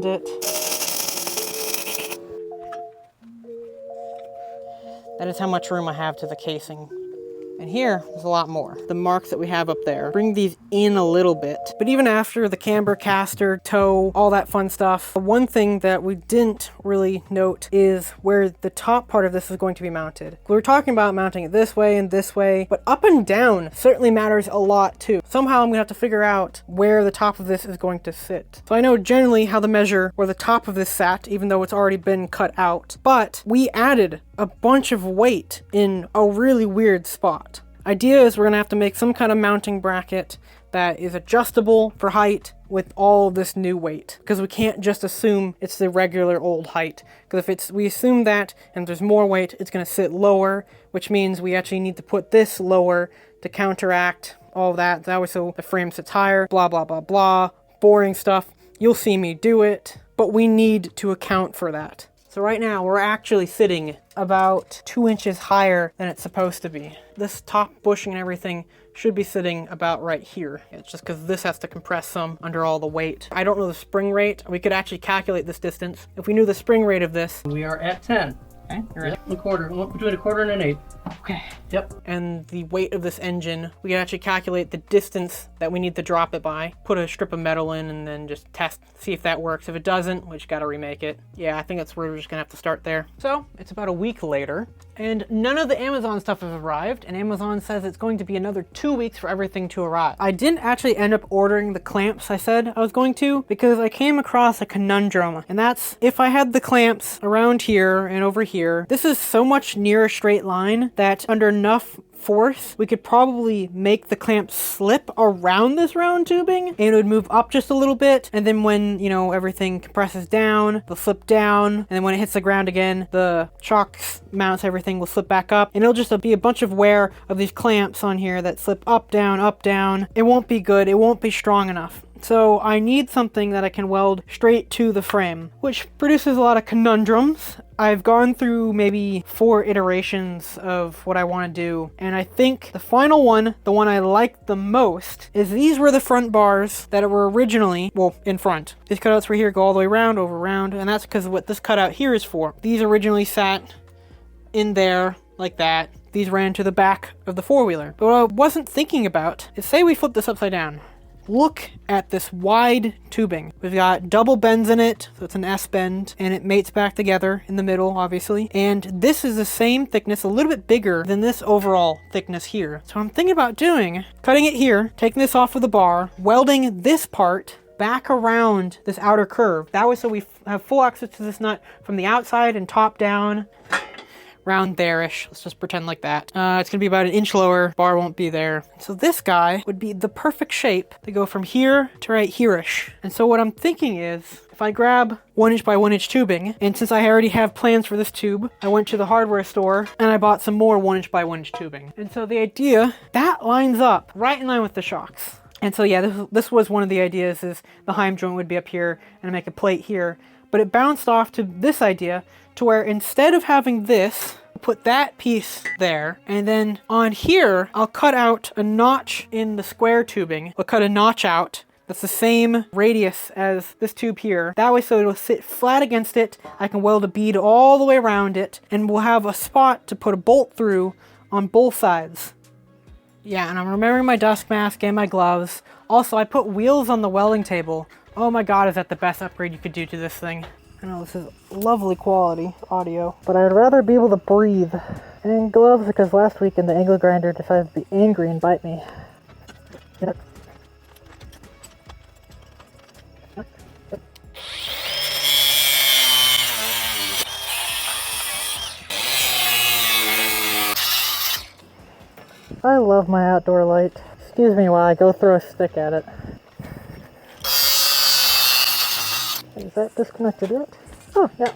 around it. That is how much room I have to the casing. And here, there's a lot more. The marks that we have up there, bring these in a little bit. But even after the camber, caster, toe, all that fun stuff, one thing that we didn't really note is where the top part of this is going to be mounted. We were talking about mounting it this way and this way, but up and down certainly matters a lot too. Somehow I'm gonna have to figure out where the top of this is going to sit. So I know generally how to measure where the top of this sat, even though it's already been cut out, but we added a bunch of weight in a really weird spot. Idea is we're gonna have to make some kind of mounting bracket that is adjustable for height with all this new weight, because we can't just assume it's the regular old height, because if we assume that and there's more weight, it's going to sit lower, which means we actually need to put this lower to counteract all that way, so the frame sits higher, blah blah blah blah, boring stuff. You'll see me do it, but we need to account for that. So right now we're actually sitting about 2 inches higher than it's supposed to be. This top bushing and everything should be sitting about right here. It's just because this has to compress some under all the weight. I don't know the spring rate. We could actually calculate this distance. If we knew the spring rate of this. We are at 10. Okay, you're at a quarter, between a quarter and an eighth. Okay. Yep. And the weight of this engine, we can actually calculate the distance that we need to drop it by, put a strip of metal in, and then just test, see if that works. If it doesn't, we just gotta remake it. Yeah, I think that's where we're just gonna have to start there. So, it's about a week later, and none of the Amazon stuff has arrived, and Amazon says it's going to be another 2 weeks for everything to arrive. I didn't actually end up ordering the clamps I said I was going to, because I came across a conundrum, and that's, if I had the clamps around here and over here, this is so much near a straight line that under enough force, we could probably make the clamp slip around this round tubing, and it would move up just a little bit, and then when, you know, everything compresses down, they'll slip down, and then when it hits the ground again, the shocks, mounts, everything will slip back up, and it'll just be a bunch of wear of these clamps on here that slip up, down, up, down. It won't be good, it won't be strong enough. So I need something that I can weld straight to the frame, which produces a lot of conundrums. I've gone through maybe 4 iterations of what I want to do, and I think the final one, the one I like the most, is these were the front bars that were originally, well, in front. These cutouts right here go all the way around, over around, and that's because of what this cutout here is for. These originally sat in there like that. These ran to the back of the four-wheeler. But what I wasn't thinking about is, say we flip this upside down. Look at this wide tubing. We've got double bends in it, so it's an S bend, and it mates back together in the middle, obviously. And this is the same thickness, a little bit bigger than this overall thickness here. So I'm thinking about doing, cutting it here, taking this off of the bar, welding this part back around this outer curve. That way so we have full access to this nut from the outside and top down. Around there-ish. Let's just pretend like that. It's gonna be about an inch lower. Bar won't be there. So this guy would be the perfect shape to go from here to right here-ish. And so what I'm thinking is, if I grab 1 inch by 1 inch tubing, and since I already have plans for this tube, I went to the hardware store and I bought some more 1 inch by 1 inch tubing. And so the idea, that lines up right in line with the shocks. And so yeah, this was one of the ideas, is the Heim joint would be up here and I make a plate here. But it bounced off to this idea, to where instead of having this, put that piece there, and then on here, I'll cut out a notch in the square tubing. I'll cut a notch out that's the same radius as this tube here. That way so it'll sit flat against it. I can weld a bead all the way around it, and we'll have a spot to put a bolt through on both sides. Yeah, and I'm remembering my dust mask and my gloves. Also, I put wheels on the welding table. Oh my god, is that the best upgrade you could do to this thing? I know this is lovely quality audio, but I'd rather be able to breathe. And gloves, because last weekend the angle grinder decided to be angry and bite me. Yep. I love my outdoor light. Excuse me while I go throw a stick at it. Is that disconnected yet? Oh, yeah.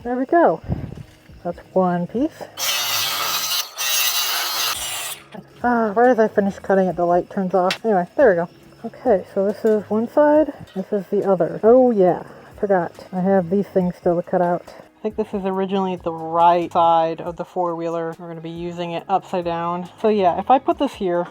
There we go. That's one piece. Right as I finish cutting it, the light turns off. Anyway, there we go. Okay, so this is one side, this is the other. Oh yeah, forgot. I have these things still to cut out. I think this is originally the right side of the four-wheeler. We're going to be using it upside down. So yeah, if I put this here,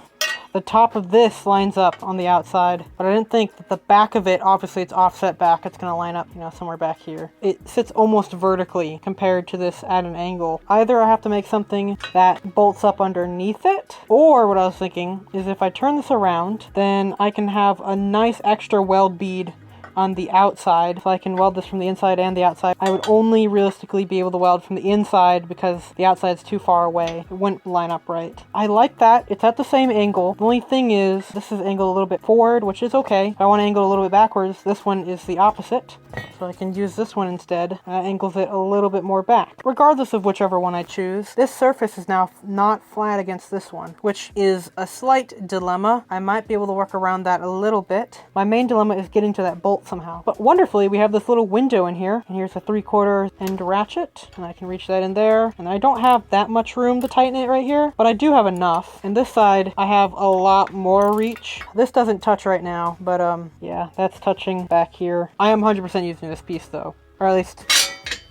the top of this lines up on the outside, but I didn't think that the back of it, obviously it's offset back, it's gonna line up, you know, somewhere back here. It sits almost vertically compared to this at an angle. Either I have to make something that bolts up underneath it, or what I was thinking is if I turn this around, then I can have a nice extra weld bead on the outside, so I can weld this from the inside and the outside. I would only realistically be able to weld from the inside because the outside's too far away. It wouldn't line up right. I like that. It's at the same angle. The only thing is, this is angled a little bit forward, which is okay. If I want to angle a little bit backwards, this one is the opposite. So I can use this one instead. That angles it a little bit more back. Regardless of whichever one I choose, this surface is now not flat against this one, which is a slight dilemma. I might be able to work around that a little bit. My main dilemma is getting to that bolt somehow. But wonderfully, we have this little window in here, and here's a 3/4 end ratchet, and I can reach that in there. And I don't have that much room to tighten it right here, but I do have enough. And this side, I have a lot more reach. This doesn't touch right now, but yeah, that's touching back here. I am 100% using this piece though, or at least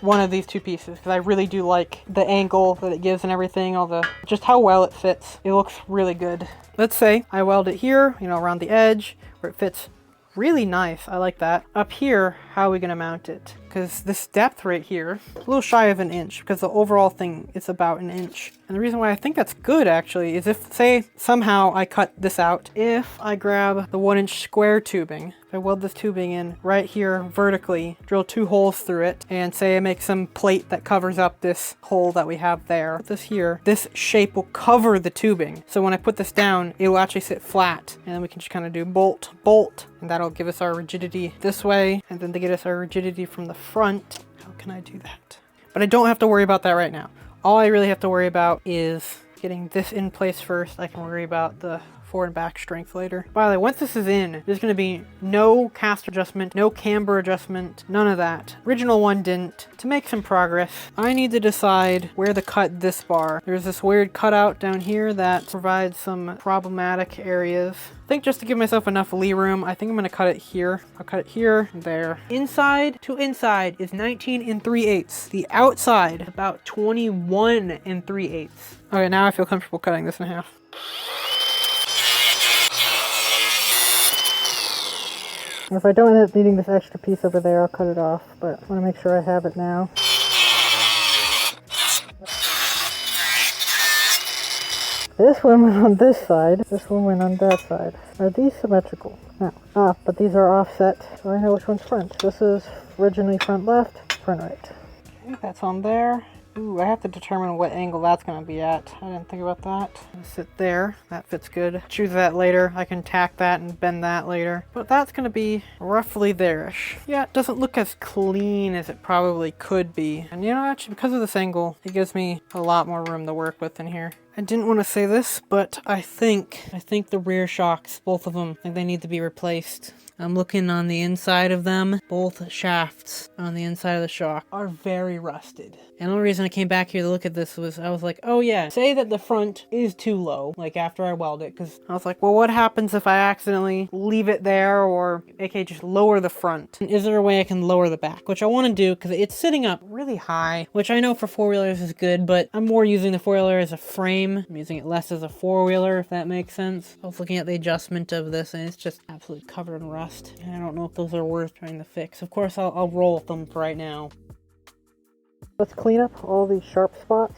one of these two pieces, because I really do like the angle that it gives and everything, just how well it fits. It looks really good. Let's say I weld it here, you know, around the edge where it fits really nice. I like that. Up here, how are we gonna mount it? Because this depth right here, a little shy of an inch, because the overall thing is about an inch. And the reason why I think that's good actually is if, say, somehow I cut this out, if I grab the 1-inch square tubing, if I weld this tubing in right here vertically, drill 2 holes through it, and say I make some plate that covers up this hole that we have there, put this here, this shape will cover the tubing. So when I put this down, it will actually sit flat, and then we can just kind of do bolt, bolt, and that'll give us our rigidity this way, and then to get us our rigidity from the front, how can I do that? But I don't have to worry about that right now. All I really have to worry about is getting this in place first. I can worry about the forward and back strength later. By the way, once this is in, there's going to be no cast adjustment, no camber adjustment, none of that. Original one didn't. To make some progress, I need to decide where to cut this bar. There's this weird cutout down here that provides some problematic areas. I think just to give myself enough lee room, I think I'm going to cut it here. I'll cut it here, there. Inside to inside is 19 3/8. The outside, about 21 3/8. Okay, now I feel comfortable cutting this in half. If I don't end up needing this extra piece over there, I'll cut it off, but I want to make sure I have it now. This one went on this side, this one went on that side. Are these symmetrical? No. But these are offset, so I know which one's front. This is originally front left, front right. Okay, that's on there. Ooh, I have to determine what angle that's going to be at. I didn't think about that. Sit there. That fits good. Choose that later. I can tack that and bend that later. But that's going to be roughly there-ish. Yeah, it doesn't look as clean as it probably could be. And you know, actually, because of this angle, it gives me a lot more room to work with in here. I didn't want to say this, but I think the rear shocks, both of them, I think they need to be replaced. I'm looking on the inside of them. Both shafts on the inside of the shock are very rusted. And the only reason I came back here to look at this was I was like, oh yeah, say that the front is too low, like after I weld it, because I was like, well, what happens if I accidentally leave it there, or aka just lower the front? And is there a way I can lower the back? Which I want to do because it's sitting up really high, which I know for four-wheelers is good, but I'm more using the four-wheeler as a frame. I'm using it less as a four-wheeler, if that makes sense. I was looking at the adjustment of this, and it's just absolutely covered in rust. And I don't know if those are worth trying to fix. Of course, I'll roll with them for right now. Let's clean up all these sharp spots.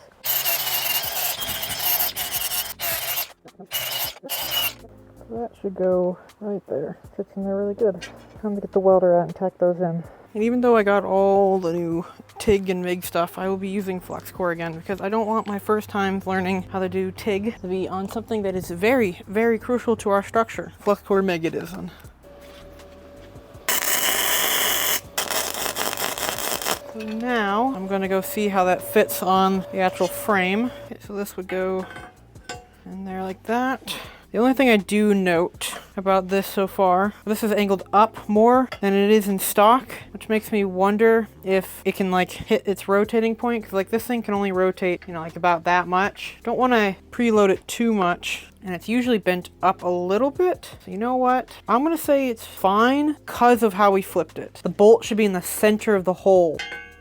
That should go right there. Fits in there really good. Time to get the welder out and tack those in. And even though I got all the new TIG and MIG stuff, I will be using flux core again because I don't want my first time learning how to do TIG to be on something that is very, very crucial to our structure. Flux core MIG it is on. So now I'm going to go see how that fits on the actual frame. Okay, so this would go in there like that. The only thing I do note about this so far, this is angled up more than it is in stock, which makes me wonder if it can like hit its rotating point, because like this thing can only rotate, you know, like about that much. Don't want to preload it too much, and it's usually bent up a little bit. So you know what? I'm going to say it's fine because of how we flipped it. The bolt should be in the center of the hole.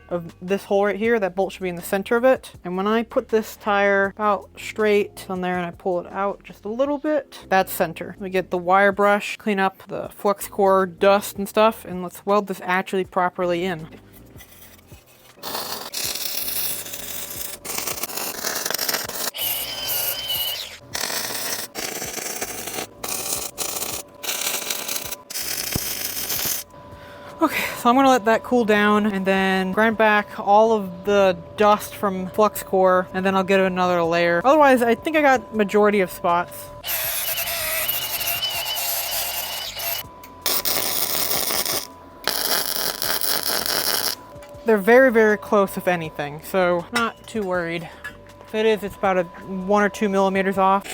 of this hole right here. That bolt should be in the center of it. And when I put this tire about straight on there and I pull it out just a little bit, that's center. We get the wire brush, clean up the flux core dust and stuff, and let's weld this actually properly in. Okay, so I'm gonna let that cool down and then grind back all of the dust from flux core, and then I'll get another layer. Otherwise, I think I got majority of spots. They're very, very close, if anything, so not too worried. If it is, it's about 1 or 2 millimeters off.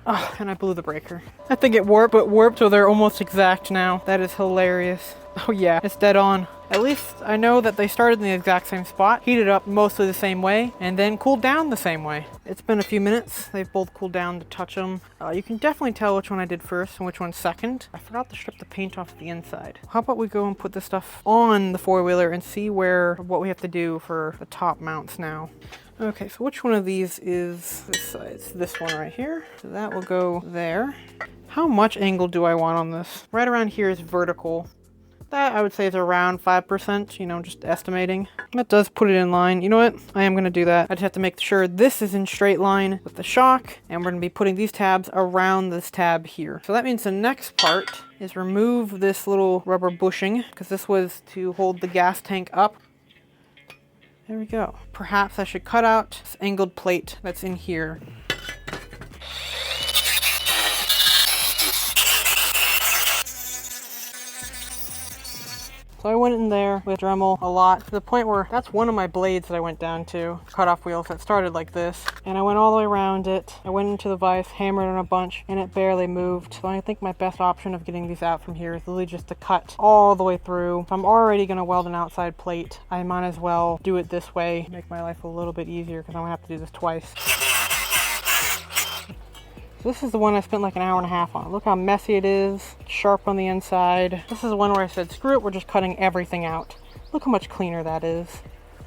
Oh, and I blew the breaker. I think it warped, but warped so they're almost exact now. That is hilarious. Oh yeah, it's dead on. At least I know that they started in the exact same spot, heated up mostly the same way, and then cooled down the same way. It's been a few minutes. They've both cooled down to touch them. You can definitely tell which one I did first and which one second. I forgot to strip the paint off the inside. How about we go and put this stuff on the four-wheeler and see what we have to do for the top mounts now. Okay, so which one of these is this side? It's this one right here. So that will go there. How much angle do I want on this? Right around here is vertical. That I would say is around 5%, you know, just estimating. That does put it in line. You know what? I am going to do that. I just have to make sure this is in straight line with the shock, and we're going to be putting these tabs around this tab here. So that means the next part is remove this little rubber bushing, because this was to hold the gas tank up. There we go. Perhaps I should cut out this angled plate that's in here. So I went in there with Dremel a lot, to the point where that's one of my blades that I went down to. Cut-off wheels that started like this. And I went all the way around it. I went into the vise, hammered on a bunch, and it barely moved. So I think my best option of getting these out from here is literally just to cut all the way through. If I'm already going to weld an outside plate, I might as well do it this way. Make my life a little bit easier, because I'm going to have to do this twice. This is the one I spent like an hour and a half on. Look how messy it is, sharp on the inside. This is the one where I said, screw it, we're just cutting everything out. Look how much cleaner that is.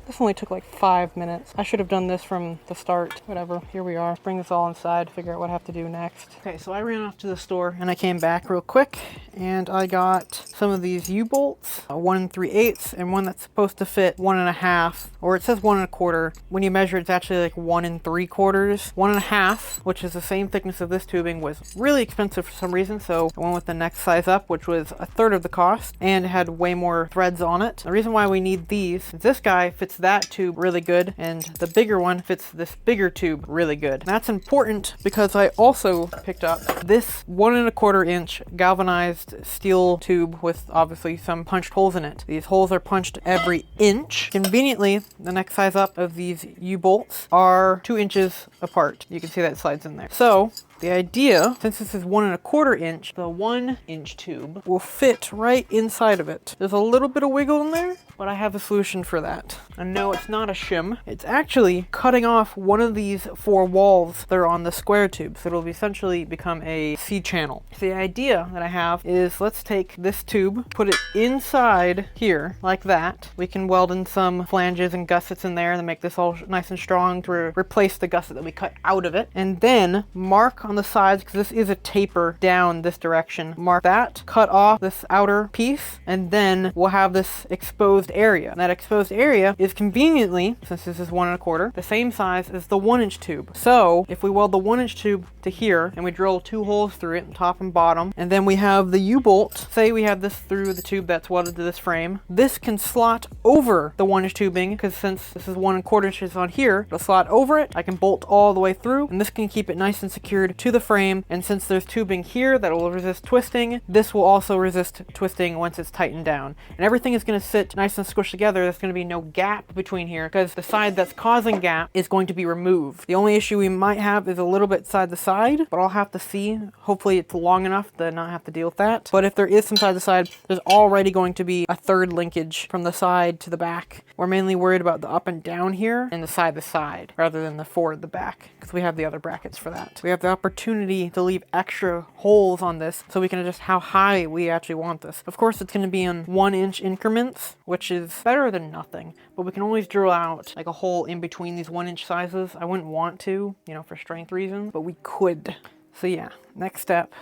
This only took like 5 minutes. I should have done this from the start. Whatever, here we are. Bring this all inside, figure out what I have to do next. Okay, so I ran off to the store and I came back real quick and I got some of these U-bolts, 1 3/8 and one that's supposed to fit 1 1/2, or it says 1 1/4. When you measure, it's actually like 1 3/4. 1 1/2, which is the same thickness of this tubing, was really expensive for some reason, so I went with the next size up, which was 1/3 of the cost and it had way more threads on it. The reason why we need these is this guy fits that tube really good, and the bigger one fits this bigger tube really good. And that's important because I also picked up this 1 1/4 inch galvanized steel tube with obviously some punched holes in it. These holes are punched every inch. Conveniently, the next size up of these U-bolts are 2 inches apart. You can see that slides in there. So the idea, since this is 1 1/4 inch, the 1 inch tube will fit right inside of it. There's a little bit of wiggle in there, but I have a solution for that. And no, it's not a shim. It's actually cutting off one of these 4 walls that are on the square tube. So it'll essentially become a C-channel. So the idea that I have is, let's take this tube, put it inside here, like that. We can weld in some flanges and gussets in there to make this all nice and strong to replace the gusset that we cut out of it. And then mark on the sides, because this is a taper down this direction. Mark that, cut off this outer piece, and then we'll have this exposed area. And that exposed area is conveniently, since this is 1 1/4, the same size as the 1 inch tube. So if we weld the 1 inch tube to here and we drill 2 holes through it, top and bottom, and then we have the U-bolt, say we have this through the tube that's welded to this frame, this can slot over the 1 inch tubing, because since this is 1 1/4 inches on here, it'll slot over it. I can bolt all the way through, and this can keep it nice and secured to the frame. And since there's tubing here that will resist twisting, this will also resist twisting once it's tightened down. And everything is going to sit nice and squished together. There's going to be no gap gap between here because the side that's causing gap is going to be removed. The only issue we might have is a little bit side to side, but I'll have to see. Hopefully it's long enough to not have to deal with that. But if there is some side to side, there's already going to be a third linkage from the side to the back. We're mainly worried about the up and down here and the side to side rather than the forward, the back, because we have the other brackets for that. We have the opportunity to leave extra holes on this so we can adjust how high we actually want this. Of course, it's going to be in 1-inch increments, which is better than nothing, but we can always drill out like a hole in between these 1-inch sizes. I wouldn't want to, you know, for strength reasons, but we could. So yeah, next step.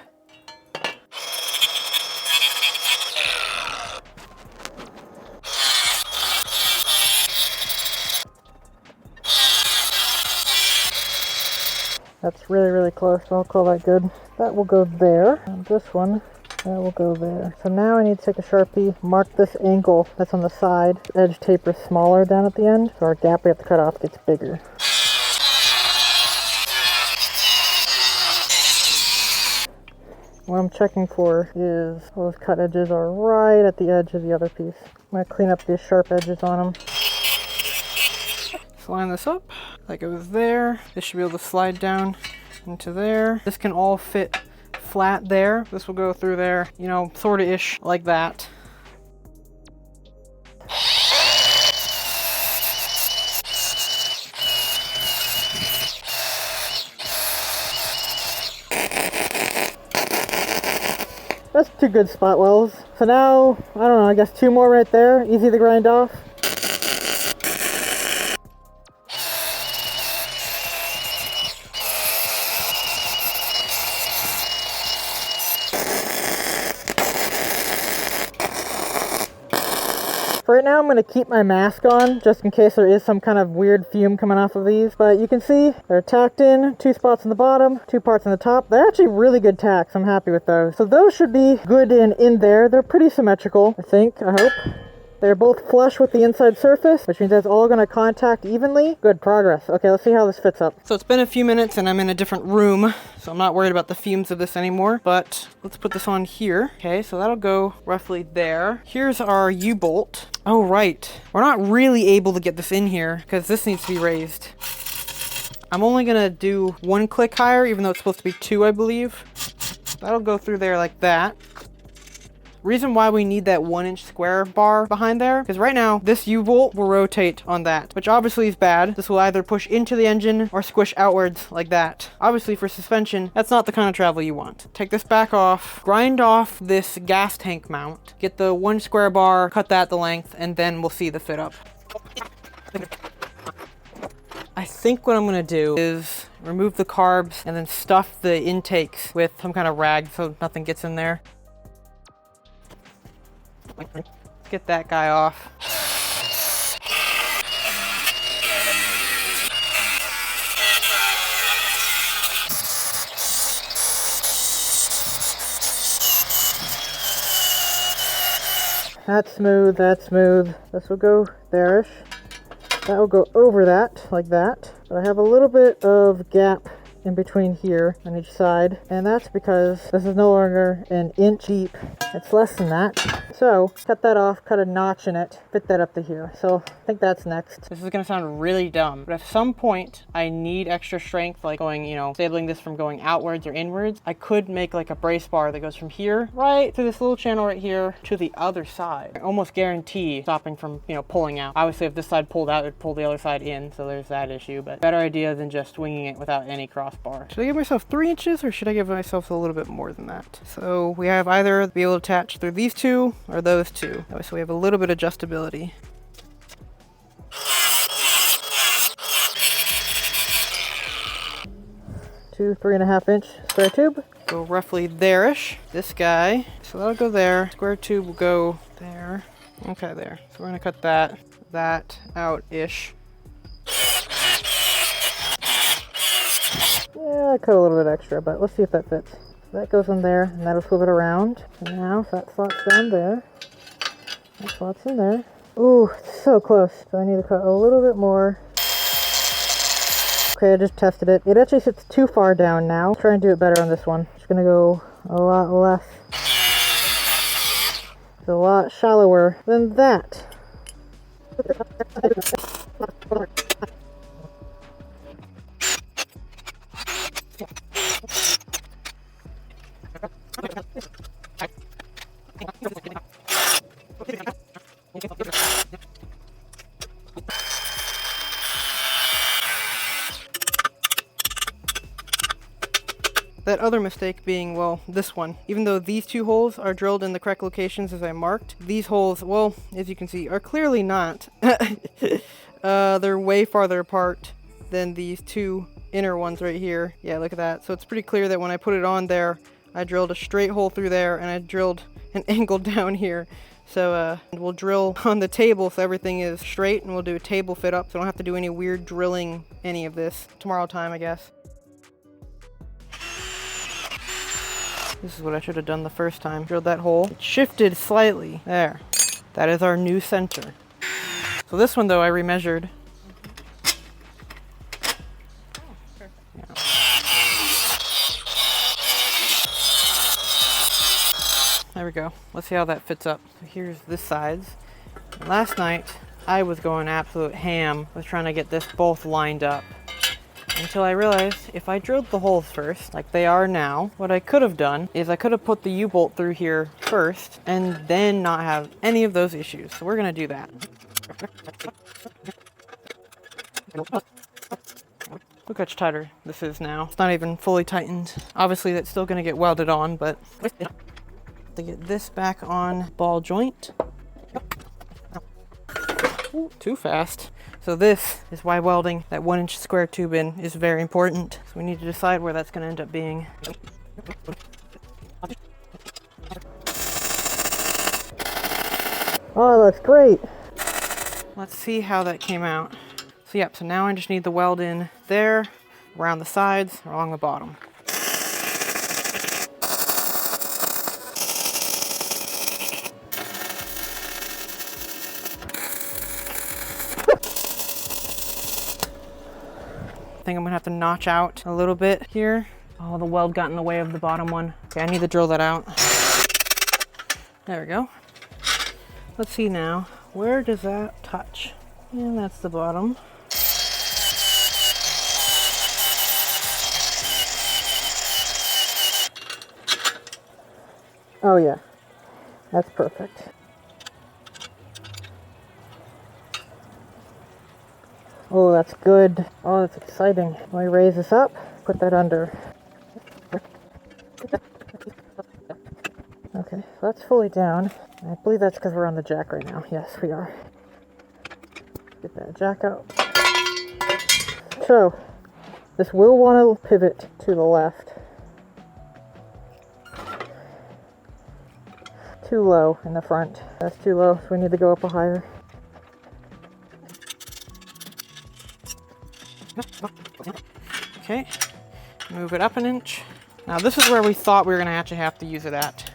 That's really, really close, so I'll call that good. That will go there, and this one, that will go there. So now I need to take a Sharpie, mark this angle that's on the side. The edge taper is smaller down at the end, so our gap we have to cut off gets bigger. What I'm checking for is those cut edges are right at the edge of the other piece. I'm going to clean up these sharp edges on them. Let's line this up like it was there. This should be able to slide down into there. This can all fit flat there. This will go through there, you know, sort of ish like that. That's 2 good spot welds. So now, I don't know, I guess 2 more right there. Easy to grind off. For right now, I'm going to keep my mask on just in case there is some kind of weird fume coming off of these. But you can see they're tacked in, 2 spots on the bottom, 2 parts on the top. They're actually really good tacks. I'm happy with those. So those should be good in there. They're pretty symmetrical, I think, I hope. They're both flush with the inside surface, which means that's all going to contact evenly. Good progress. Okay, let's see how this fits up. So it's been a few minutes and I'm in a different room, so I'm not worried about the fumes of this anymore, but let's put this on here. Okay, so that'll go roughly there. Here's our U-bolt. Oh, right. We're not really able to get this in here because this needs to be raised. I'm only going to do 1 click higher, even though it's supposed to be 2, I believe. That'll go through there like that. Reason why we need that 1-inch square bar behind there, because right now this U-bolt will rotate on that, which obviously is bad. This will either push into the engine or squish outwards like that. Obviously for suspension, that's not the kind of travel you want. Take this back off, grind off this gas tank mount, get the 1 square bar, cut that the length, and then we'll see the fit up. I think what I'm going to do is remove the carbs and then stuff the intakes with some kind of rag so nothing gets in there. Get that guy off. That's smooth, that's smooth. This will go there-ish. That will go over that, like that. But I have a little bit of gap in between here on each side, and that's because this is no longer 1 inch deep. It's less than that. So cut that off, cut a notch in it, fit that up to here. So I think that's next. This is gonna sound really dumb, but at some point I need extra strength, like going, you know, disabling this from going outwards or inwards. I could make like a brace bar that goes from here right through this little channel right here to the other side. I almost guarantee stopping from, you know, pulling out. Obviously if this side pulled out, it'd pull the other side in, so there's that issue, but better idea than just swinging it without any crossbar. Should I give myself 3 inches or should I give myself a little bit more than that? So we have either be able to attach through these 2 or those 2. So we have a little bit of adjustability. Two 3.5 inch square tube. Go roughly there-ish. This guy. So that'll go there. Square tube will go there. Okay, there. So we're gonna cut that out-ish. Yeah, I cut a little bit extra, but let's see if that fits. So that goes in there, and that'll flip it around. And now, if that slots down there, that slots in there. Ooh, it's so close. So I need to cut a little bit more. Okay, I just tested it. It actually sits too far down now. Try and do it better on this one. It's gonna go a lot less. It's a lot shallower than that. That other mistake being, well, this one. Even though these two holes are drilled in the correct locations as I marked, these holes, well, as you can see, are clearly not. They're way farther apart than these two inner ones right here. Yeah, look at that. So it's pretty clear that when I put it on there, I drilled a straight hole through there and I drilled an angle down here. So we'll drill on the table so everything is straight, and we'll do a table fit up so I don't have to do any weird drilling any of this tomorrow time, I guess. This is what I should have done the first time. Drilled that hole. It shifted slightly. There. That is our new center. So this one though I remeasured. Yeah. There we go. Let's see how that fits up. So here's this sides. Last night I was going absolute ham. I was trying to get this both lined up. Until I realized if I drilled the holes first, like they are now, what I could have done is I could have put the U-bolt through here first and then not have any of those issues. So we're gonna do that. Look how much tighter this is now. It's not even fully tightened. Obviously that's still gonna get welded on, but to get this back on ball joint. Ooh, too fast. So this is why welding that 1-inch square tube in is very important. So we need to decide where that's going to end up being. Oh, that's great. Let's see how that came out. So yep, so now I just need the weld in there, around the sides, along the bottom. I think I'm gonna have to notch out a little bit here. Oh, the weld got in the way of the bottom one. Okay, I need to drill that out. There we go. Let's see now, where does that touch? And that's the bottom. Oh yeah, that's perfect. Oh, that's good. Oh, that's exciting. Let me raise this up, put that under. Okay, so that's fully down. I believe that's because we're on the jack right now. Yes, we are. Get that jack out. So, this will want to pivot to the left. Too low in the front. That's too low, so we need to go up a higher. Okay, move it up an inch. Now this is where we thought we were going to actually have to use it at.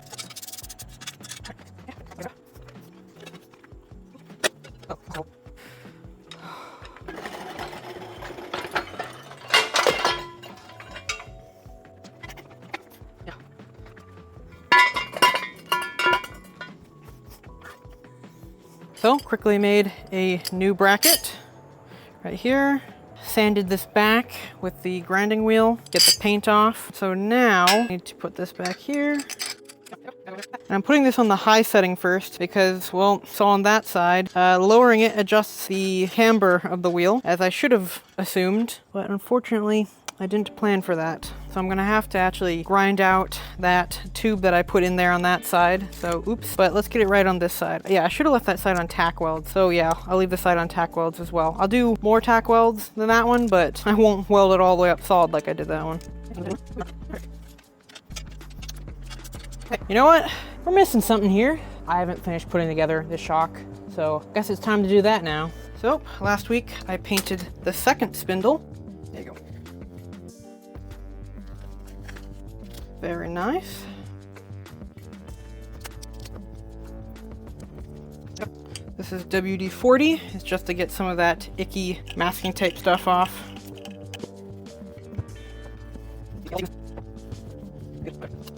So quickly made a new bracket right here. Sanded this back with the grinding wheel, get the paint off. So now I need to put this back here. And I'm putting this on the high setting first because, well, so on that side, lowering it adjusts the camber of the wheel, as I should have assumed, but unfortunately I didn't plan for that. So I'm gonna have to actually grind out that tube that I put in there on that side. So oops, but let's get it right on this side. Yeah, I should have left that side on tack welds. So yeah, I'll leave the side on tack welds as well. I'll do more tack welds than that one, but I won't weld it all the way up solid like I did that one. You know what? We're missing something here. I haven't finished putting together the shock, so I guess it's time to do that now. So last week I painted the second spindle. There you go. Very nice. This is WD-40. It's just to get some of that icky masking tape stuff off.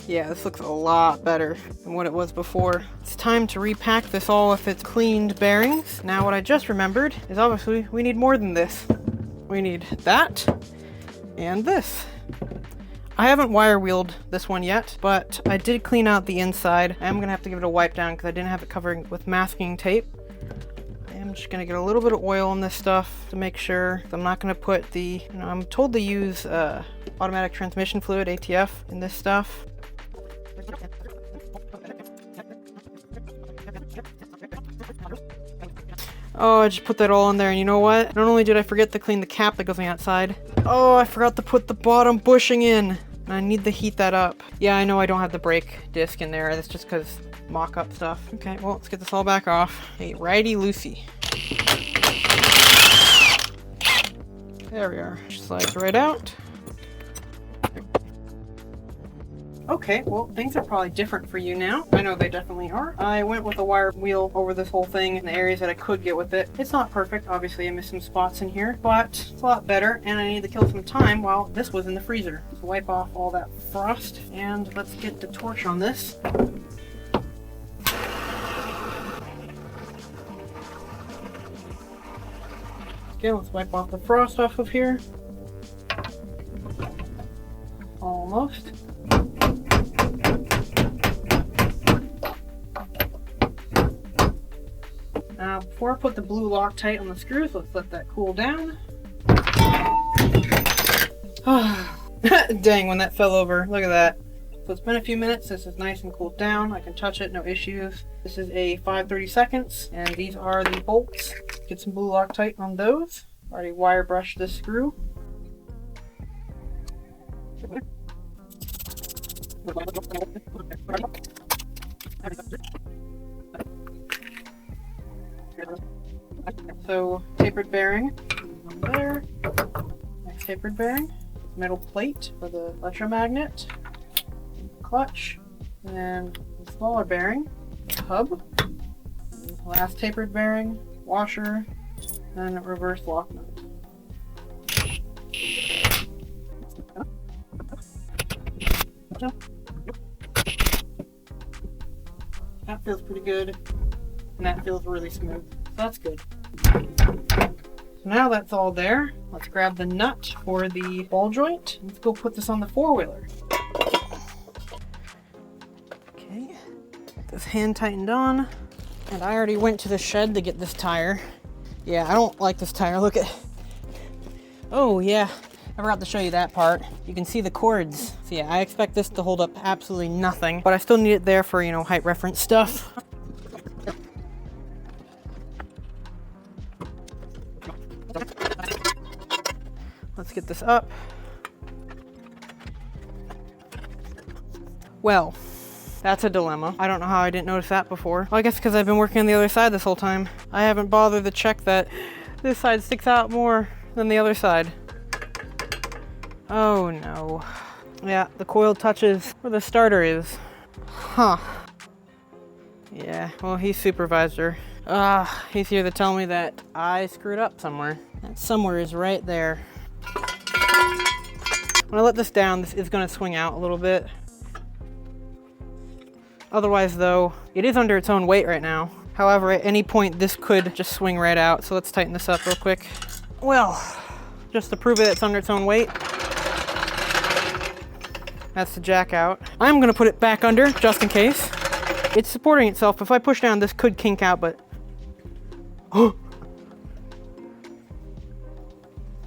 Yeah, this looks a lot better than what it was before. It's time to repack this all with its cleaned bearings. Now what I just remembered is obviously we need more than this. We need that and this. I haven't wire wheeled this one yet, but I did clean out the inside. I am gonna have to give it a wipe down because I didn't have it covered with masking tape. I'm just gonna get a little bit of oil on this stuff to make sure. I'm not gonna put the, I'm told to use automatic transmission fluid, ATF, in this stuff. Oh, I just put that all in there, and you know what? Not only did I forget to clean the cap that goes on the outside, oh, I forgot to put the bottom bushing in. I need to heat that up. Yeah, I know I don't have the brake disc in there. That's just because mock-up stuff. Okay, well, let's get this all back off. Hey, righty-loosey. There we are. Slides right out. Okay, well, things are probably different for you now. I know they definitely are. I went with a wire wheel over this whole thing in the areas that I could get with it. It's not perfect. Obviously, I missed some spots in here, but it's a lot better, and I need to kill some time while this was in the freezer. So wipe off all that frost, and let's get the torch on this. Okay, let's wipe off the frost off of here. Almost. Now, before I put the blue Loctite on the screws, let's let that cool down. Dang, when that fell over, look at that. So it's been a few minutes. This is nice and cooled down. I can touch it, no issues. This is a 5/32, and these are the bolts. Get some blue Loctite on those. Already wire brushed this screw. So, tapered bearing, one there. Next tapered bearing, metal plate for the electromagnet, clutch, and the smaller bearing, hub, last tapered bearing, washer, and reverse lock nut. That feels pretty good, and that feels really smooth. So that's good. So now that's all there, let's grab the nut for the ball joint. Let's go put this on the four-wheeler. Okay, get this hand tightened on. And I already went to the shed to get this tire. Yeah, I don't like this tire. Look at. Oh yeah, I forgot to show you that part. You can see the cords. So yeah, I expect this to hold up absolutely nothing, but I still need it there for, you know, height reference stuff. Let's get this up. Well, that's a dilemma. I don't know how I didn't notice that before. Well, I guess because I've been working on the other side this whole time. I haven't bothered to check that this side sticks out more than the other side. Oh no. Yeah, the coil touches where the starter is. Huh. Yeah, well, he's supervisor. He's here to tell me that I screwed up somewhere. That somewhere is right there. When I let this down, this is going to swing out a little bit. Otherwise, though, it is under its own weight right now. However, at any point, this could just swing right out. So let's tighten this up real quick. Well, just to prove it, it's under its own weight. That's the jack out. I'm going to put it back under, just in case. It's supporting itself. If I push down, this could kink out, but...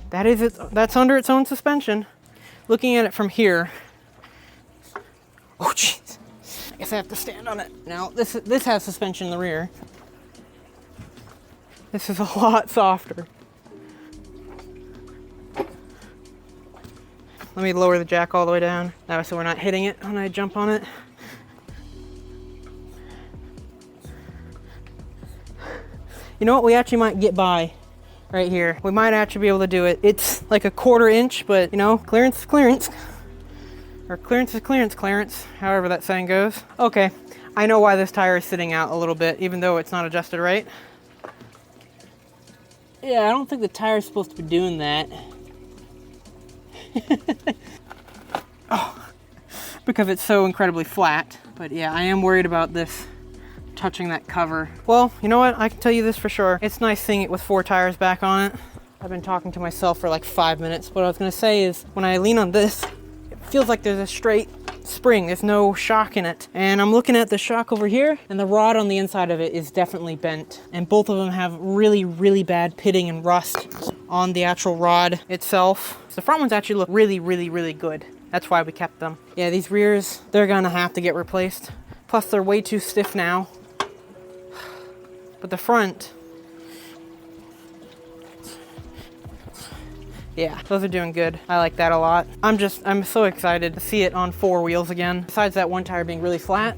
That's under its own suspension. Looking at it from here. Oh, jeez. I guess I have to stand on it. Now, this has suspension in the rear. This is a lot softer. Let me lower the jack all the way down. That way so we're not hitting it when I jump on it. You know what? We actually might get by right here. We might actually be able to do it. It's like a 1/4 inch, but you know, clearance is clearance. Or clearance is clearance, however that saying goes. Okay, I know why this tire is sitting out a little bit, even though it's not adjusted right. Yeah, I don't think the tire is supposed to be doing that. Oh, because it's so incredibly flat. But yeah, I am worried about this touching that cover. Well, you know what? I can tell you this for sure. It's nice seeing it with 4 tires back on it. I've been talking to myself for like 5 minutes. What I was gonna say is when I lean on this, it feels like there's a straight spring. There's no shock in it. And I'm looking at the shock over here, and the rod on the inside of it is definitely bent. And both of them have really, really bad pitting and rust on the actual rod itself. So the front ones actually look really, really, really good. That's why we kept them. Yeah, these rears, they're gonna have to get replaced. Plus they're way too stiff now. But the front, yeah, those are doing good. I like that a lot. I'm so excited to see it on 4 wheels again. Besides that one tire being really flat.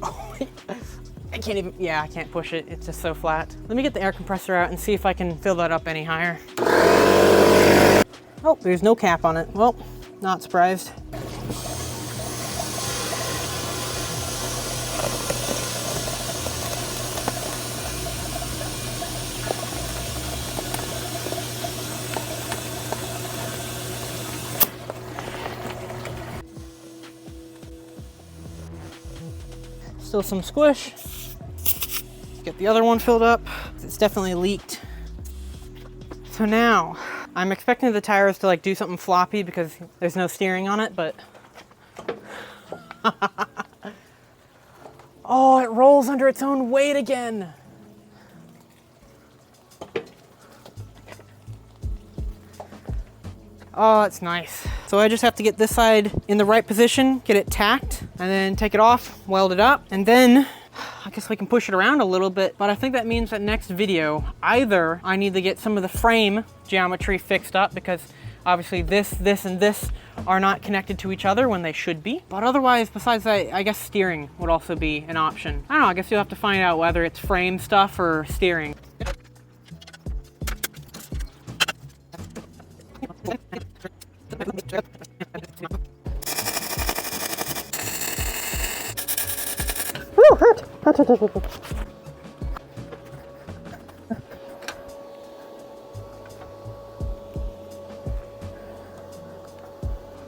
Oh, I can't even, yeah, I can't push it. It's just so flat. Let me get the air compressor out and see if I can fill that up any higher. Oh, there's no cap on it. Well, not surprised. Still some squish. Let's get the other one filled up. It's definitely leaked. So now, I'm expecting the tires to like do something floppy because there's no steering on it, but oh, it rolls under its own weight again. Oh, it's nice. So I just have to get this side in the right position, get it tacked, and then take it off, weld it up, and then I guess we can push it around a little bit. But I think that means that next video, either I need to get some of the frame geometry fixed up because obviously this, and this are not connected to each other when they should be. But otherwise, besides that, I guess steering would also be an option. I don't know, I guess you'll have to find out whether it's frame stuff or steering. Woo, hurt.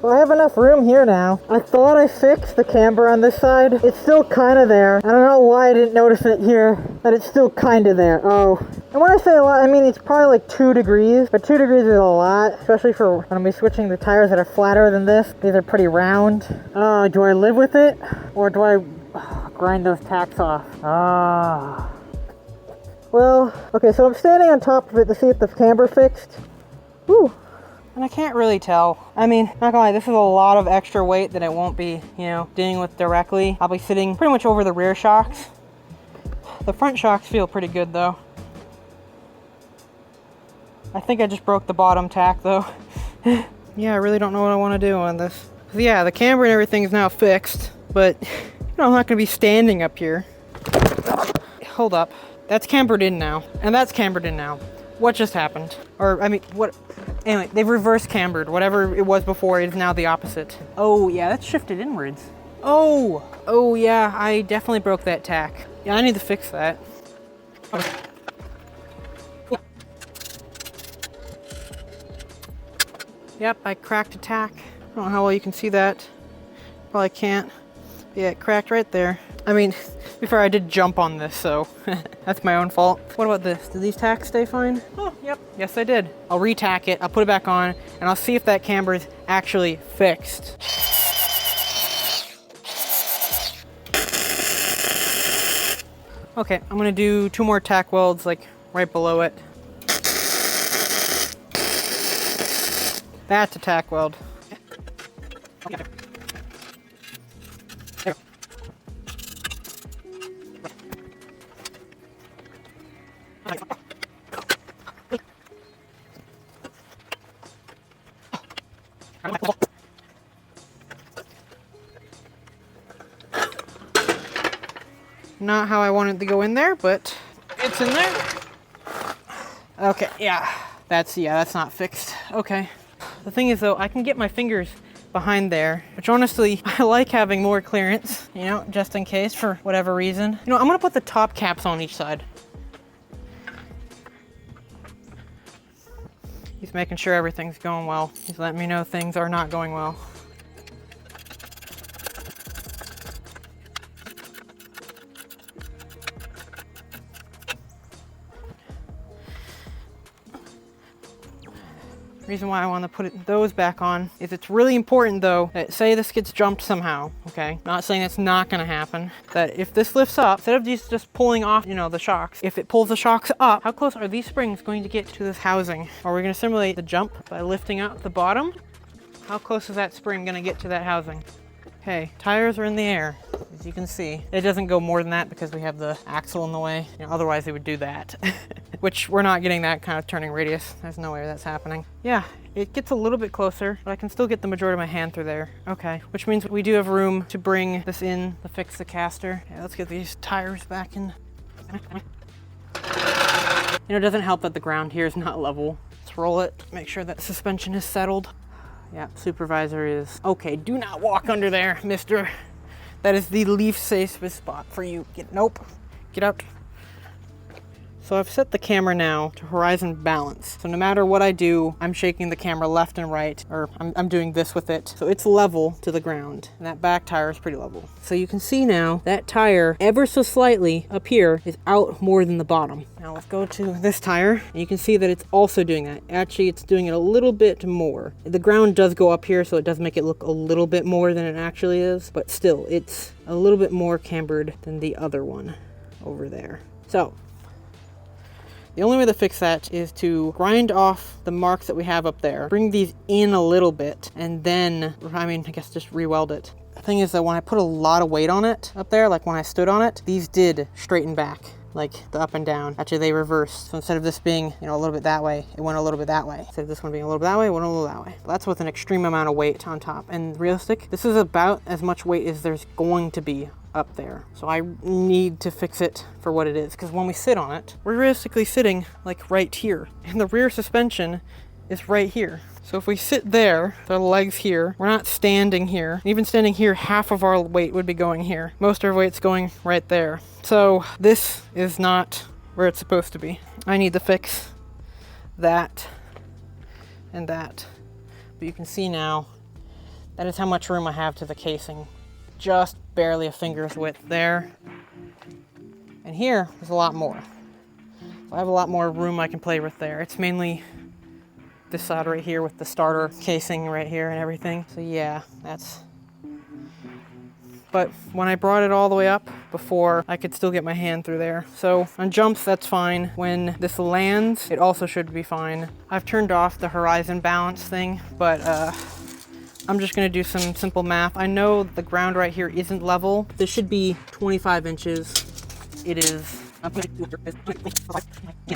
Well, I have enough room here now. I thought I fixed the camber on this side. It's still kind of there. I don't know why I didn't notice it here, but it's still kind of there. Oh. And when I say a lot, I mean it's probably like 2 degrees, but 2 degrees is a lot, especially for when I'm switching the tires that are flatter than this. These are pretty round. Do I live with it, or do I grind those tacks off? Well, okay, so I'm standing on top of it to see if the camber fixed. Whew. And I can't really tell. I mean, not gonna lie, this is a lot of extra weight that I won't be, dealing with directly. I'll be sitting pretty much over the rear shocks. The front shocks feel pretty good though. I think I just broke the bottom tack though. Yeah, I really don't know what I want to do on this. So yeah, the camber and everything is now fixed, but I'm not gonna be standing up here. Hold up, that's cambered in now, and that's cambered in now. What just happened? Or, I mean, what? Anyway, they've reverse cambered. Whatever it was before is now the opposite. Oh, yeah, that's shifted inwards. Oh, yeah, I definitely broke that tack. Yeah, I need to fix that. Yep, I cracked a tack. I don't know how well you can see that. Probably can't. Yeah, it cracked right there. I mean, before I did jump on this, so that's my own fault. What about this? Did these tacks stay fine? Oh, yep. Yes, they did. I'll re-tack it, I'll put it back on, and I'll see if that camber is actually fixed. Okay, I'm gonna do 2 more tack welds, like right below it. That's a tack weld. Okay. Not how I wanted to go in there, but it's in there. Okay, yeah, that's not fixed. Okay. The thing is though, I can get my fingers behind there, which honestly, I like having more clearance, just in case for whatever reason. I'm gonna put the top caps on each side. He's making sure everything's going well. He's letting me know things are not going well. Reason why I want to put those back on is it's really important though that say this gets jumped somehow, okay? Not saying it's not going to happen, that if this lifts up, instead of these just pulling off, you know, the shocks, if it pulls the shocks up, how close are these springs going to get to this housing? Are we going to simulate the jump by lifting up the bottom? How close is that spring going to get to that housing? Okay, tires are in the air, as you can see. It doesn't go more than that because we have the axle in the way. You know, otherwise it would do that. Which we're not getting that kind of turning radius. There's no way that's happening. Yeah, it gets a little bit closer, but I can still get the majority of my hand through there. Okay, which means we do have room to bring this in to fix the caster. Yeah, let's get these tires back in. You know, it doesn't help that the ground here is not level. Let's roll it, make sure that suspension is settled. Yeah, supervisor is, okay, do not walk under there, mister. That is the least safest spot for you. Nope, get out. So I've set the camera now to horizon balance. So no matter what I do, I'm shaking the camera left and right, or I'm doing this with it. So it's level to the ground, and that back tire is pretty level. So you can see now that tire ever so slightly up here is out more than the bottom. Now let's go to this tire, and you can see that it's also doing that. Actually, it's doing it a little bit more. The ground does go up here, so it does make it look a little bit more than it actually is, but still, it's a little bit more cambered than the other one over there. So the only way to fix that is to grind off the marks that we have up there, bring these in a little bit, and then, I guess just re-weld it. The thing is that when I put a lot of weight on it up there, like when I stood on it, these did straighten back, like the up and down. Actually, they reversed. So instead of this being, you know, a little bit that way, it went a little bit that way. Instead of this one being a little bit that way, it went a little that way. That's with an extreme amount of weight on top. And realistic, this is about as much weight as there's going to be up there. So I need to fix it for what it is, because when we sit on it, we're realistically sitting like right here, and the rear suspension is right here. So if we sit there, the legs here, we're not standing here. Even standing here, half of our weight would be going here. Most of our weight's going right there. So this is not where it's supposed to be. I need to fix that and that. But you can see now, that is how much room I have to the casing. Just barely a finger's width there. And here is a lot more. So I have a lot more room I can play with there. It's mainly this side right here with the starter casing right here and everything. So yeah, that's... But when I brought it all the way up before, I could still get my hand through there. So on jumps, that's fine. When this lands, it also should be fine. I've turned off the horizon balance thing, but I'm just gonna do some simple math. I know the ground right here isn't level. This should be 25 inches. It is 25 to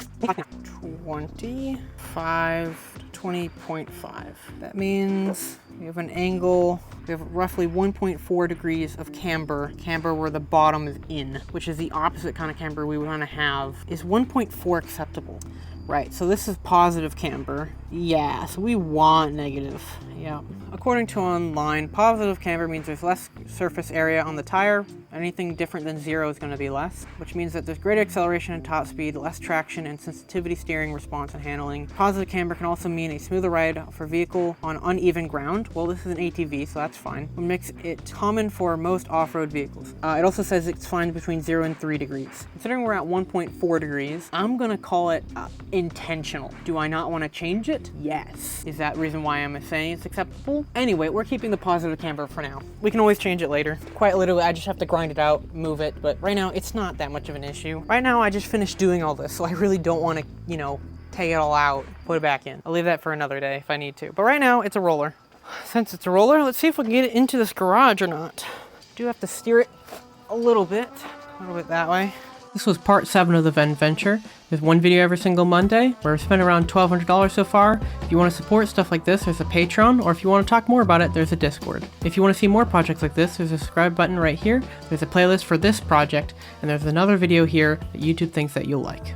20.5. That means we have an angle, we have roughly 1.4 degrees of camber where the bottom is in, which is the opposite kind of camber we want to have. Is 1.4 acceptable? Right, so this is positive camber. Yeah, so we want negative. Yeah. According to online, positive camber means there's less surface area on the tire. Anything different than 0 is going to be less, which means that there's greater acceleration and top speed, less traction, and sensitivity steering, response, and handling. Positive camber can also mean a smoother ride for vehicle on uneven ground. Well, this is an ATV, so that's fine. What makes it common for most off-road vehicles. It also says it's fine between 0 and 3 degrees. Considering we're at 1.4 degrees, I'm going to call it intentional. Do I not want to change it? Yes. Is that reason why I'm saying it's acceptable? Anyway, we're keeping the positive camber for now. We can always change it later. Quite literally, I just have to grind it out, move it, but right now it's not that much of an issue. Right now I just finished doing all this, so I really don't want to, you know, take it all out, put it back in. I'll leave that for another day if I need to. But right now it's a roller. Since it's a roller, let's see if we can get it into this garage or not. Do have to steer it a little bit that way. This was part 7 of the Venture. There's one video every single Monday. We've spent around $1,200 so far. If you want to support stuff like this, there's a Patreon, or if you want to talk more about it, there's a Discord. If you want to see more projects like this, there's a subscribe button right here. There's a playlist for this project, and there's another video here that YouTube thinks that you'll like.